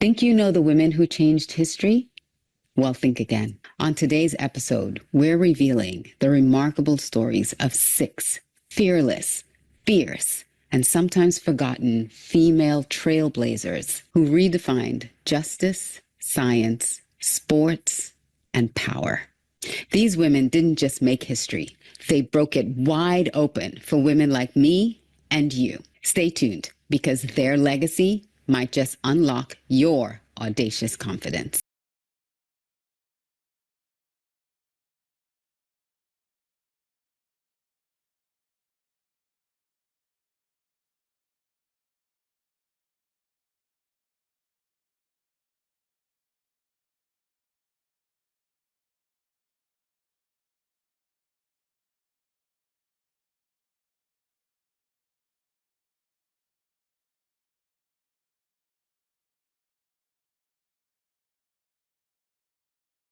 Think you know the women who changed history? Well, think again. On today's episode, we're revealing the remarkable stories of 6 fearless, fierce, and sometimes forgotten female trailblazers who redefined justice, science, sports, and power. These women didn't just make history, they broke it wide open for women like me and you. Stay tuned, because their legacy might just unlock your audacious confidence.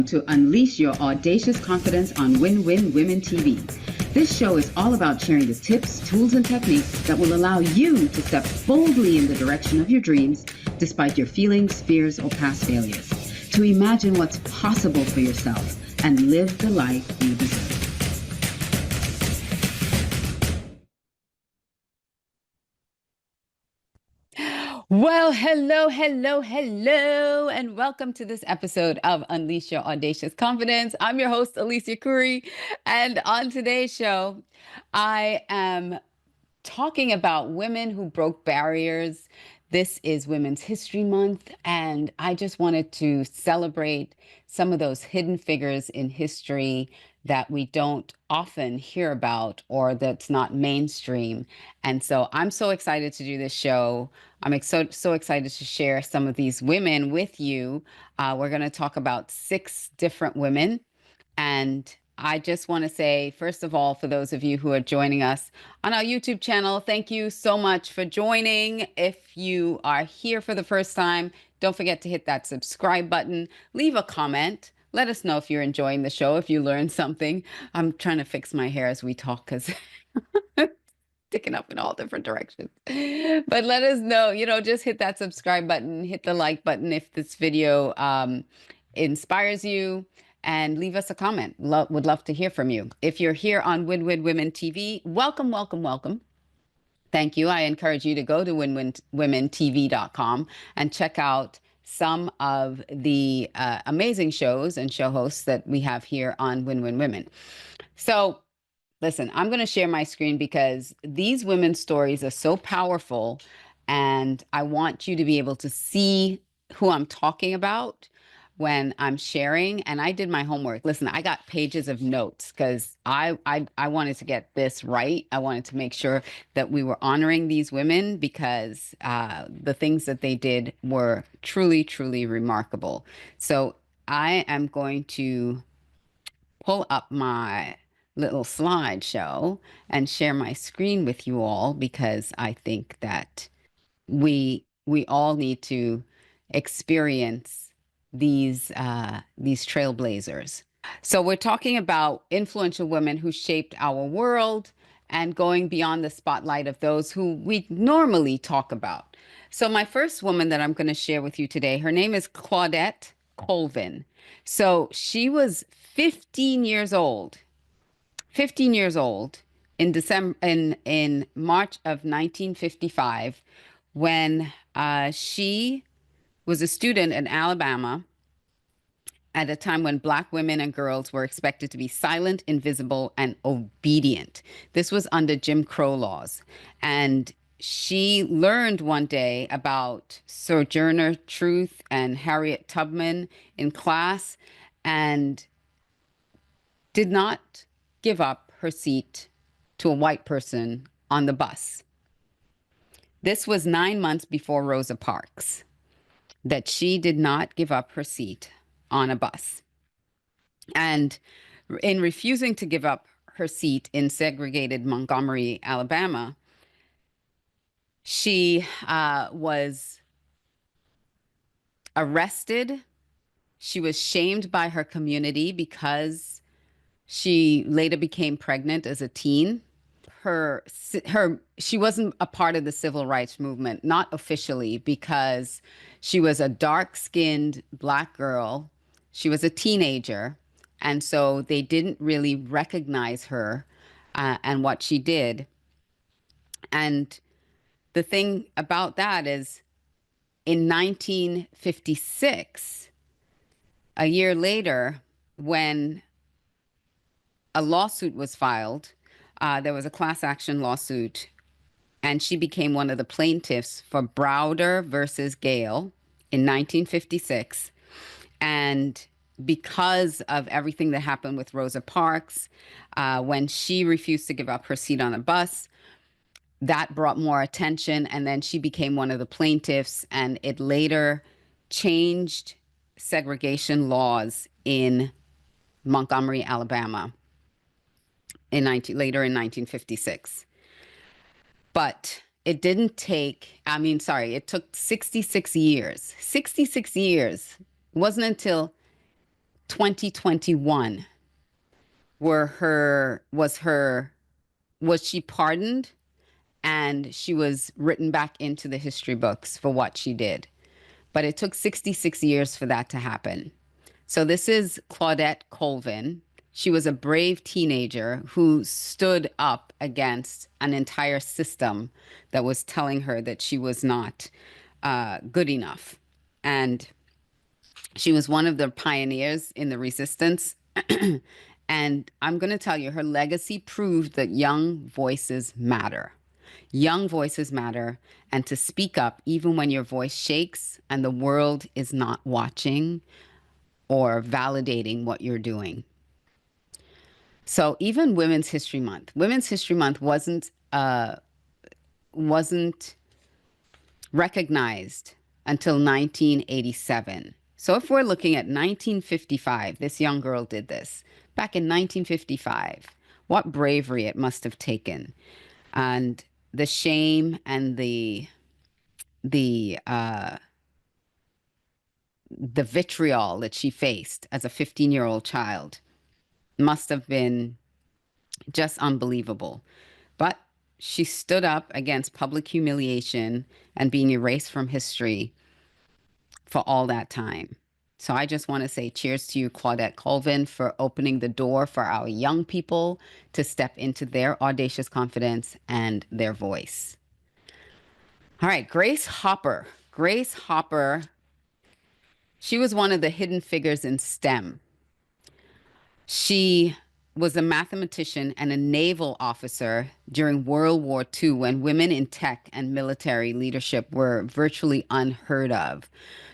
To Unleash Your Audacious Confidence on Win-Win Women TV. This show is all about sharing the tips, tools, and techniques that will allow you to step boldly in the direction of your dreams despite your feelings, fears, or past failures. To imagine what's possible for yourself and live the life you deserve. Well, hello, and welcome to this episode of Unleash Your Audacious Confidence. I'm your host, Alicia Couri, and on today's show, I am talking about women who broke barriers. This is Women's History Month, and I just wanted to celebrate some of those hidden figures in history that we don't often hear about or that's not mainstream. And so I'm so excited to do this show. I'm so excited to share some of these women with you. We're going to talk about 6 different women. And I just want to say, first of all, for those of you who are joining us on our YouTube channel, thank you so much for joining. If you are here for the first time, don't forget to hit that subscribe button, leave a comment. Let us know if you're enjoying the show, if you learned something. I'm trying to fix my hair as we talk because sticking up in all different directions. But let us know, just hit that subscribe button, hit the like button if this video inspires you, and leave us a comment. Would love to hear from you. If you're here on Win-Win Women TV, welcome, welcome, welcome. Thank you. I encourage you to go to winwinwomentv.com and check out some of the amazing shows and show hosts that we have here on Win-Win Women. So listen, I'm going to share my screen because these women's stories are so powerful, and I want you to be able to see who I'm talking about when I'm sharing. And I did my homework. Listen, I got pages of notes because I wanted to get this right. I wanted to make sure that we were honoring these women because the things that they did were truly, truly remarkable. So I am going to pull up my little slideshow and share my screen with you all because I think that we all need to experience these trailblazers. So we're talking about influential women who shaped our world and going beyond the spotlight of those who we normally talk about. So my first woman that I'm going to share with you today, her name is Claudette Colvin. So she was 15 years old 15 years old in December in March of 1955 when she was a student in Alabama at a time when Black women and girls were expected to be silent, invisible, and obedient. This was under Jim Crow laws. And she learned one day about Sojourner Truth and Harriet Tubman in class and did not give up her seat to a white person on the bus. This was 9 months before Rosa Parks, that she did not give up her seat on a bus. And in refusing to give up her seat in segregated Montgomery, Alabama, she was arrested. She was shamed by her community because she later became pregnant as a teen. she wasn't a part of the civil rights movement, not officially, because she was a dark-skinned Black girl. She was a teenager, and so they didn't really recognize her and what she did. And the thing about that is, in 1956, a year later, when a lawsuit was filed, there was a class action lawsuit, and she became one of the plaintiffs for Browder versus Gale in 1956. And because of everything that happened with Rosa Parks, when she refused to give up her seat on a bus, that brought more attention. And then she became one of the plaintiffs, and it later changed segregation laws in Montgomery, Alabama, later in 1956. But it didn't take, it took 66 years. 66 years. It wasn't until 2021 was she pardoned, and she was written back into the history books for what she did. But it took 66 years for that to happen. So this is Claudette Colvin. She was a brave teenager who stood up against an entire system that was telling her that she was not good enough. And she was one of the pioneers in the resistance. And I'm going to tell you, her legacy proved that young voices matter. Young voices matter, and to speak up even when your voice shakes and the world is not watching or validating what you're doing. So even Women's History Month wasn't recognized until 1987. So if we're looking at 1955, this young girl did this. Back in 1955, what bravery it must have taken. And the shame and the vitriol that she faced as a 15-year-old child must have been just unbelievable. But she stood up against public humiliation and being erased from history for all that time. So I just want to say cheers to you, Claudette Colvin, for opening the door for our young people to step into their audacious confidence and their voice. All right, Grace Hopper. Grace Hopper, she was one of the hidden figures in STEM. She was a mathematician and a naval officer during World War II, when women in tech and military leadership were virtually unheard of.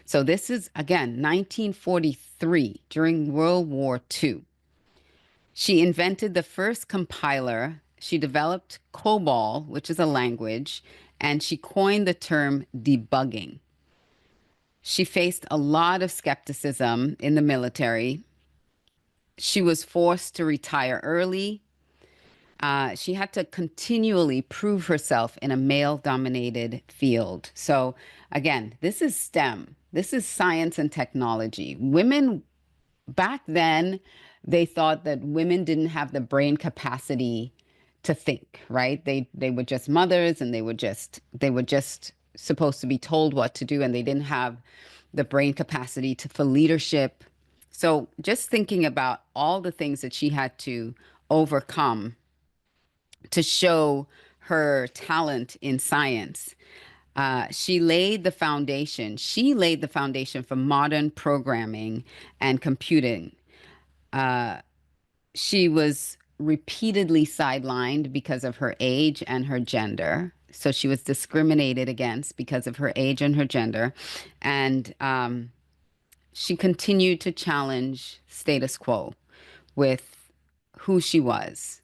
So this is, again, 1943, during World War II. She invented the first compiler. She developed COBOL, which is a language, and she coined the term debugging. She faced a lot of skepticism in the military. She was forced to retire early. She had to continually prove herself in a male-dominated field. So again, this is STEM. This is science and technology. Women, back then, they thought that women didn't have the brain capacity to think, right? They were just mothers, and they were just supposed to be told what to do, and they didn't have the brain capacity for leadership. So just thinking about all the things that she had to overcome to show her talent in science. She laid the foundation. She laid the foundation for modern programming and computing. She was repeatedly sidelined because of her age and her gender. So she was discriminated against because of her age and her gender. And she continued to challenge status quo with who she was.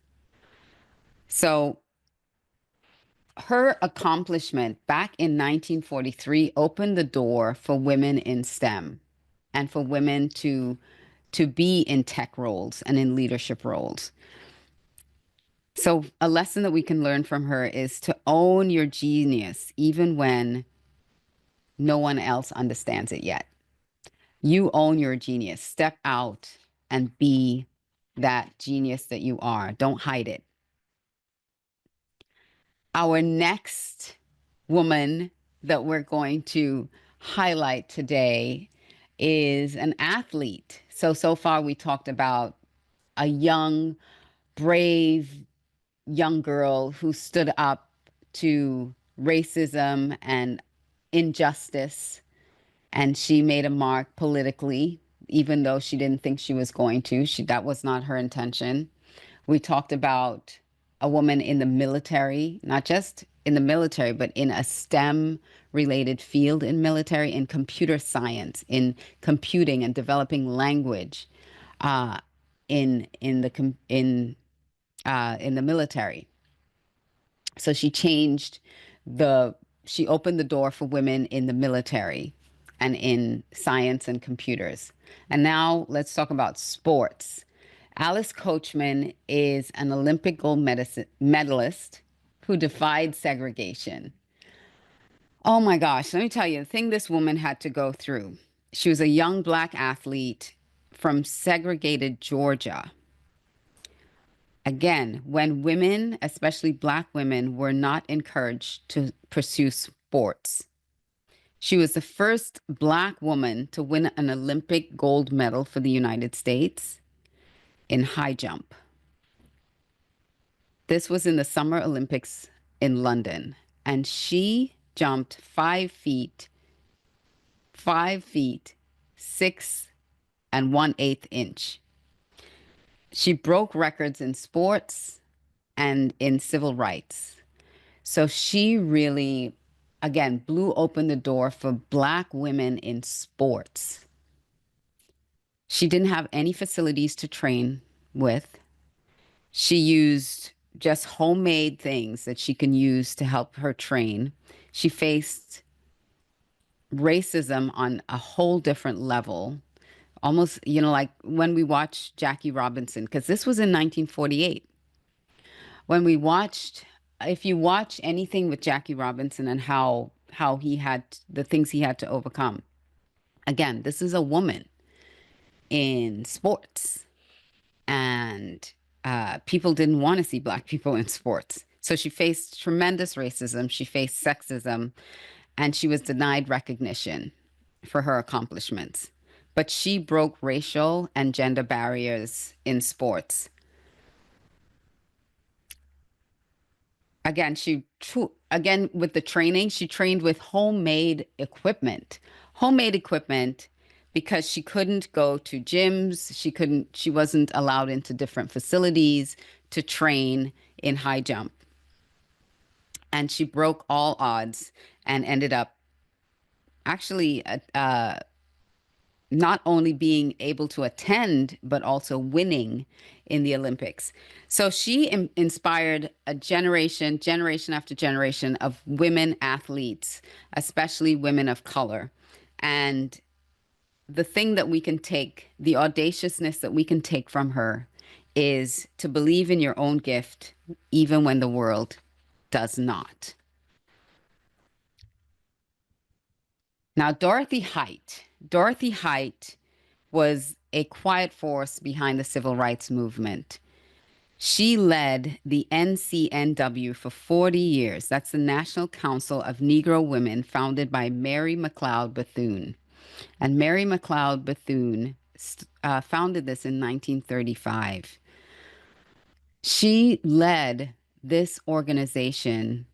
So her accomplishment back in 1943 opened the door for women in STEM and for women to be in tech roles and in leadership roles. So a lesson that we can learn from her is to own your genius, even when no one else understands it yet. You own your genius. Step out and be that genius that you are. Don't hide it. Our next woman that we're going to highlight today is an athlete. So far we talked about a young, brave young girl who stood up to racism and injustice, and she made a mark politically, even though she didn't think she was going to. That was not her intention. We talked about a woman in the military, not just in the military, but in a STEM related field in military, in computer science, in computing and developing language, uh, in the military. So the she opened the door for women in the military and in science and computers. And now let's talk about sports. Alice Coachman is an Olympic gold medalist who defied segregation. Oh my gosh, let me tell you the thing this woman had to go through. She was a young Black athlete from segregated Georgia. Again, when women, especially Black women, were not encouraged to pursue sports. She was the first Black woman to win an Olympic gold medal for the United States in high jump. This was in the Summer Olympics in London, and she jumped 5 feet, 5 feet, 6 1/8 inch. She broke records in sports and in civil rights. So she really, again, blew open the door for Black women in sports. She didn't have any facilities to train with. She used just homemade things that she can use to help her train. She faced racism on a whole different level. Almost, like when we watched Jackie Robinson, because this was in 1948. When we watched, if you watch anything with Jackie Robinson and how he had the things he had to overcome. Again, this is a woman in sports, and people didn't want to see Black people in sports. So she faced tremendous racism. She faced sexism, and she was denied recognition for her accomplishments. But she broke racial and gender barriers in sports. Again, with the training, she trained with homemade equipment, because she couldn't go to gyms. She wasn't allowed into different facilities to train in high jump. And she broke all odds and ended up actually not only being able to attend, but also winning in the Olympics. So she inspired a generation after generation of women athletes, especially women of color. And the thing that we can take, the audaciousness that we can take from her, is to believe in your own gift, even when the world does not. Now, Dorothy Height was a quiet force behind the civil rights movement. She led the NCNW for 40 years. That's the National Council of Negro Women, founded by Mary McLeod Bethune. And Mary McLeod Bethune founded this in 1935. She led this organization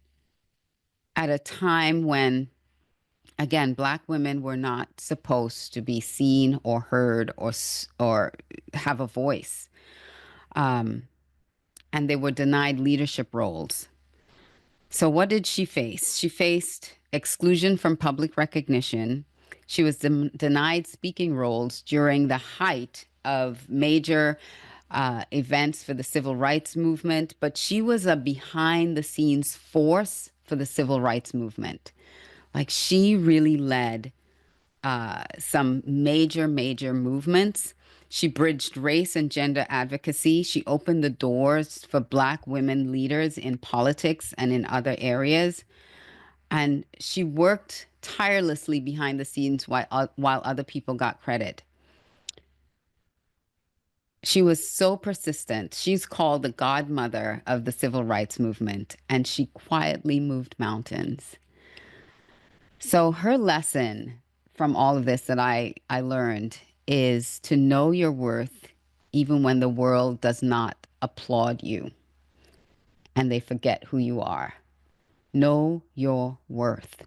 at a time when, again, Black women were not supposed to be seen or heard or have a voice. And they were denied leadership roles. So what did she face? She faced exclusion from public recognition. She was denied speaking roles during the height of major events for the civil rights movement, but she was a behind the scenes force for the civil rights movement. Like, she really led some major movements. She bridged race and gender advocacy. She opened the doors for Black women leaders in politics and in other areas. And she worked tirelessly behind the scenes while other people got credit. She was so persistent. She's called the godmother of the civil rights movement, and she quietly moved mountains. So her lesson from all of this that I learned is to know your worth even when the world does not applaud you and they forget who you are. Know your worth.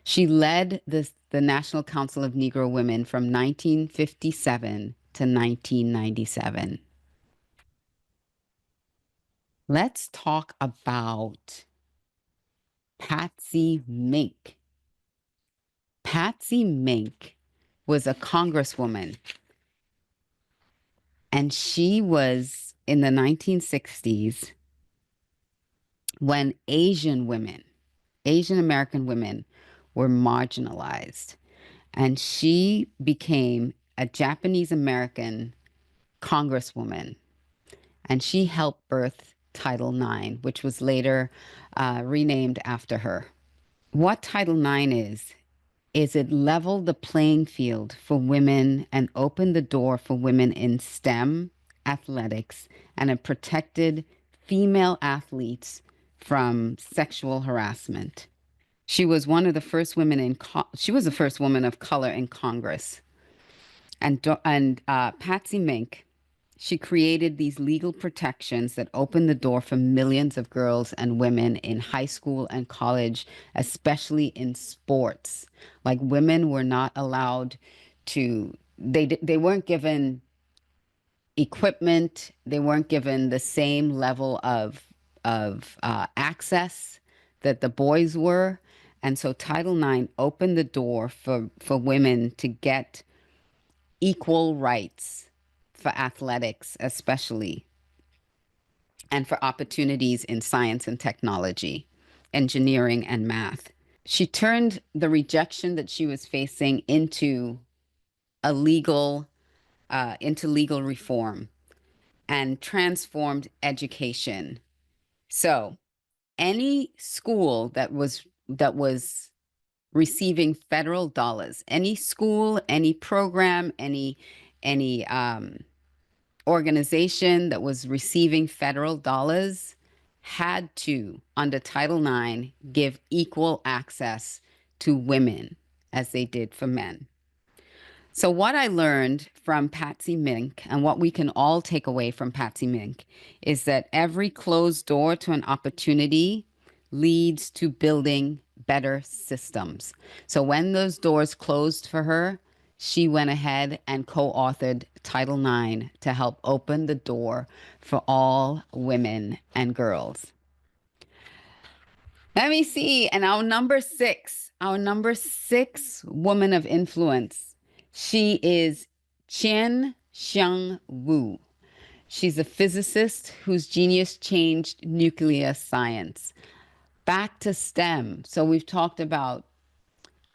She led the National Council of Negro Women from 1957 to 1997. Let's talk about Patsy Mink. Patsy Mink was a congresswoman, and she was in the 1960s when Asian American women, were marginalized. And she became a Japanese American congresswoman. And she helped birth Title IX, which was later renamed after her. What Title IX is it leveled the playing field for women and opened the door for women in STEM, athletics, and it protected female athletes from sexual harassment. She was one of the first women she was the first woman of color in Congress. And Patsy Mink, she created these legal protections that opened the door for millions of girls and women in high school and college, especially in sports. Like women were not allowed to, they weren't given equipment, they weren't given the same level of access that the boys were. And so Title IX opened the door for women to get equal rights for athletics, especially, and for opportunities in science and technology, engineering and math. She turned the rejection that she was facing a legal, into legal reform and transformed education. So any school that was receiving federal dollars, any school, any program, any organization that was receiving federal dollars had to, under Title IX, give equal access to women as they did for men. So, what I learned from Patsy Mink and what we can all take away from Patsy Mink is that every closed door to an opportunity leads to building better systems. So, when those doors closed for her, she went ahead and co authored Title IX to help open the door for all women and girls. Let me see. And our number six woman of influence, she is Chien-Shiung Wu. She's a physicist whose genius changed nuclear science. Back to STEM. So we've talked about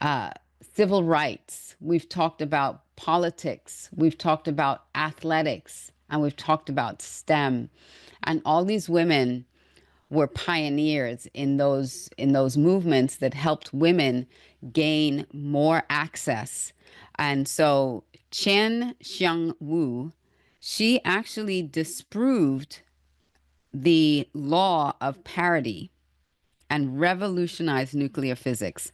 uh, civil rights, we've talked about politics, we've talked about athletics, and we've talked about STEM. And all these women were pioneers in those movements that helped women gain more access. And so Chien-Shiung Wu, she actually disproved the law of parity and revolutionized nuclear physics.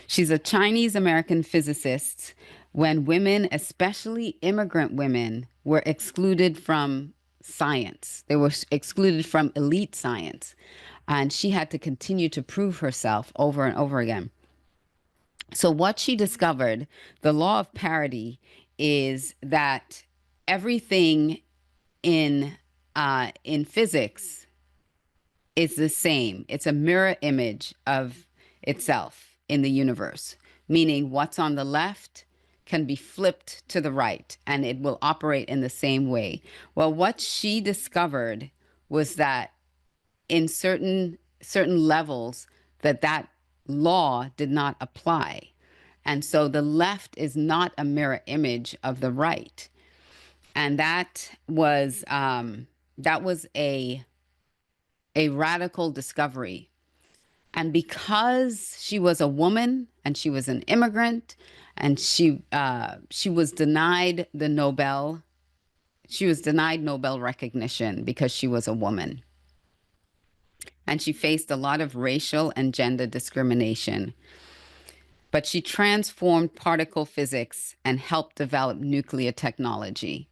She's a Chinese American physicist when women, especially immigrant women, were excluded from science. They were excluded from elite science. And she had to continue to prove herself over and over again. So, what she discovered, the law of parity, is that everything in physics is the same. It's a mirror image of itself in the universe, meaning what's on the left can be flipped to the right and it will operate in the same way. Well, what she discovered was that in certain levels that law did not apply. And so the left is not a mirror image of the right. And that was a radical discovery. And because she was a woman and she was an immigrant and she was denied the Nobel she was denied Nobel recognition because she was a woman. And she faced a lot of racial and gender discrimination. But she transformed particle physics and helped develop nuclear technology.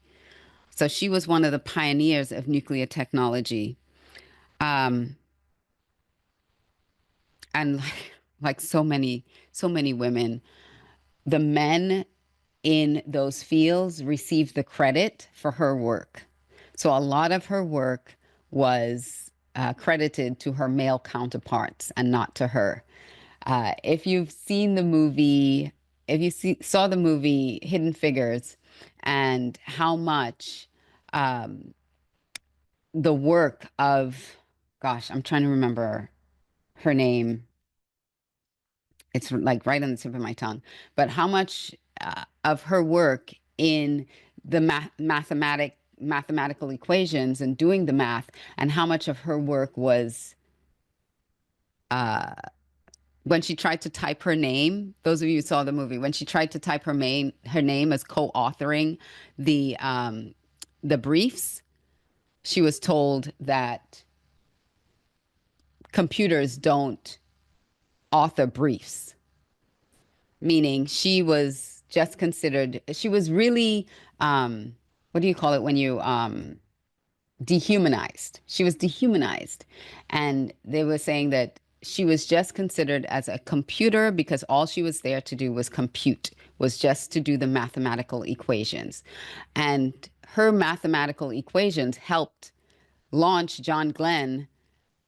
So she was one of the pioneers of nuclear technology. Um, and like so many women, the men in those fields received the credit for her work. So a lot of her work was credited to her male counterparts and not to her. If you've seen the movie, if you saw the movie Hidden Figures, and how much um, the work of, gosh, I'm trying to remember her name. It's like right on the tip of my tongue, but how much of her work in the mathematical equations and doing the math, and how much of her work was uh, when she tried to type her name. Those of you who saw the movie, when she tried to type her name as co-authoring the briefs, she was told that computers don't author briefs, meaning she was just considered, she was really, what do you call it when you dehumanized? She was dehumanized. And they were saying that she was just considered as a computer because all she was there to do was compute, was just to do the mathematical equations. And her mathematical equations helped launch John Glenn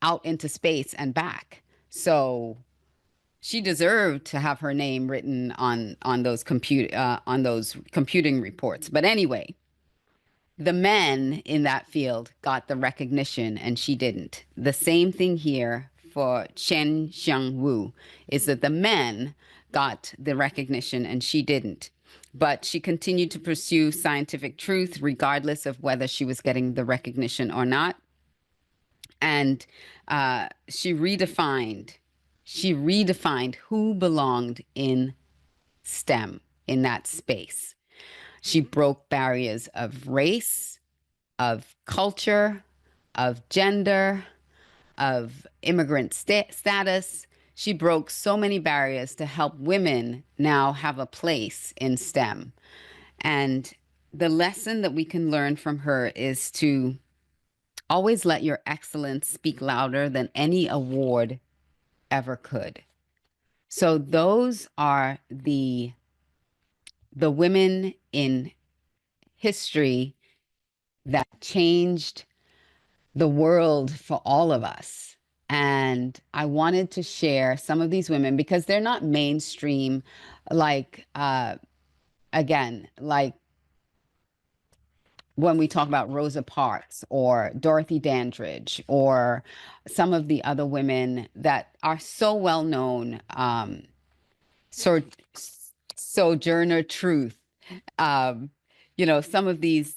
out into space and back. So she deserved to have her name written on those computing reports. But anyway, the men in that field got the recognition and she didn't. The same thing here for Chien-Shiung Wu is that the men got the recognition and she didn't. But she continued to pursue scientific truth regardless of whether she was getting the recognition or not. And she redefined who belonged in STEM, in that space. She broke barriers of race, of culture, of gender, of immigrant status. She broke so many barriers to help women now have a place in STEM. And the lesson that we can learn from her is to always let your excellence speak louder than any award ever could. So those are the women in history that changed the world for all of us. And I wanted to share some of these women because they're not mainstream, like, again, like when we talk about Rosa Parks or Dorothy Dandridge or some of the other women that are so well known, so, Sojourner Truth, um, some of these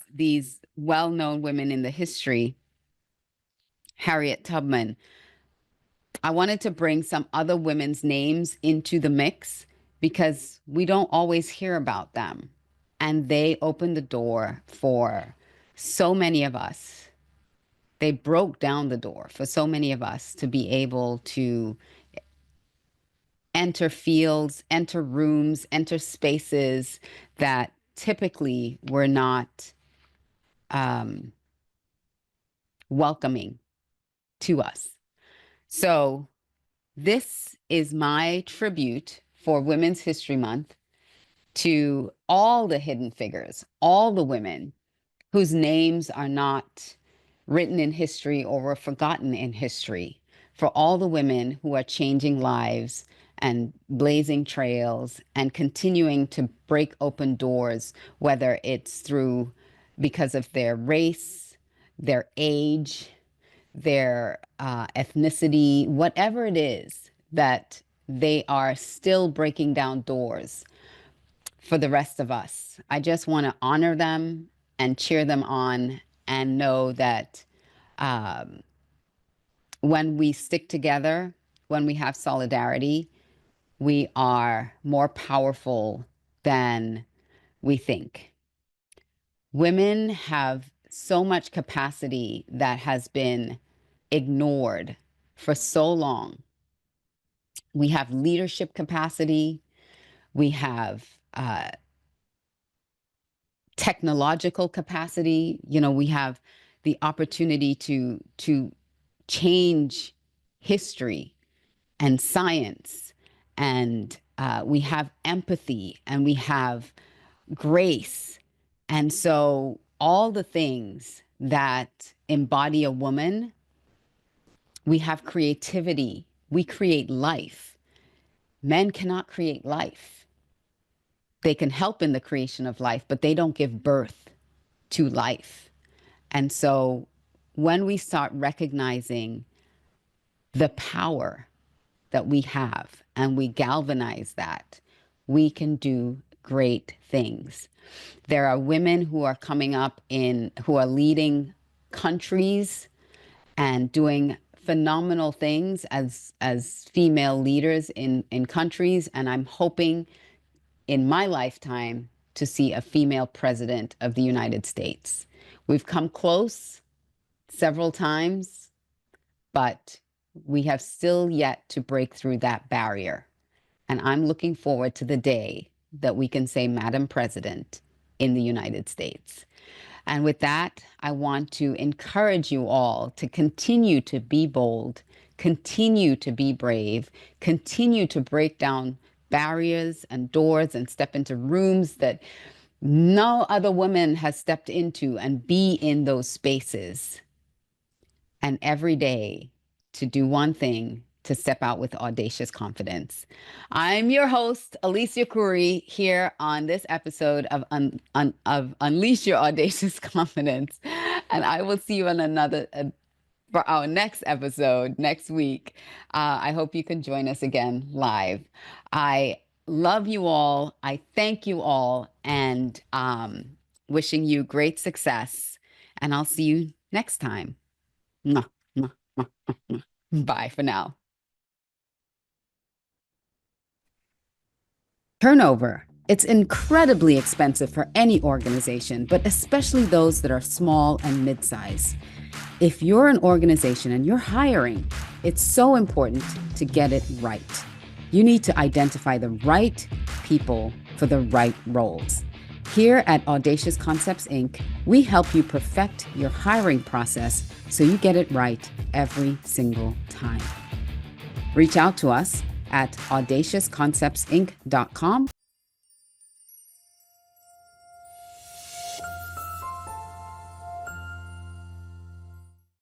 well-known women in the history, Harriet Tubman. I wanted to bring some other women's names into the mix because we don't always hear about them. And they opened the door for so many of us. They broke down the door for so many of us to be able to enter fields, enter rooms, enter spaces that typically were not welcoming to us. So this is my tribute for Women's History Month to all the hidden figures, all the women whose names are not written in history or were forgotten in history, for all the women who are changing lives and blazing trails and continuing to break open doors, whether it's through because of their race, their age, their ethnicity, whatever it is, that they are still breaking down doors for the rest of us. I just want to honor them and cheer them on and know that when we stick together, when we have solidarity, we are more powerful than we think. Women have so much capacity that has been ignored for so long. We have leadership capacity. We have technological capacity. We have the opportunity to change history and science, and we have empathy, and we have grace. And so all the things that embody a woman, we have creativity. We create life. Men cannot create life. They can help in the creation of life, but they don't give birth to life. And so when we start recognizing the power that we have and we galvanize that, we can do great things. There are women who are coming up who are leading countries and doing phenomenal things as female leaders in countries. And I'm hoping in my lifetime to see a female president of the United States. We've come close several times, but we have still yet to break through that barrier. And I'm looking forward to the day that we can say Madam President in the United States. And with that, I want to encourage you all to continue to be bold, continue to be brave, continue to break down barriers and doors and step into rooms that no other woman has stepped into, and be in those spaces. And every day to do one thing, to step out with audacious confidence. I'm your host, Alicia Couri, here on this episode of Unleash Your Audacious Confidence. And I will see you on for our next episode next week. I hope you can join us again live. I love you all. I thank you all, and wishing you great success. And I'll see you next time. Mwah, mwah, mwah, mwah, mwah. Bye for now. Turnover. It's incredibly expensive for any organization, but especially those that are small and mid-size. If you're an organization and you're hiring, it's so important to get it right. You need to identify the right people for the right roles. Here at Audacious Concepts, Inc., we help you perfect your hiring process so you get it right every single time. Reach out to us at audaciousconceptsinc.com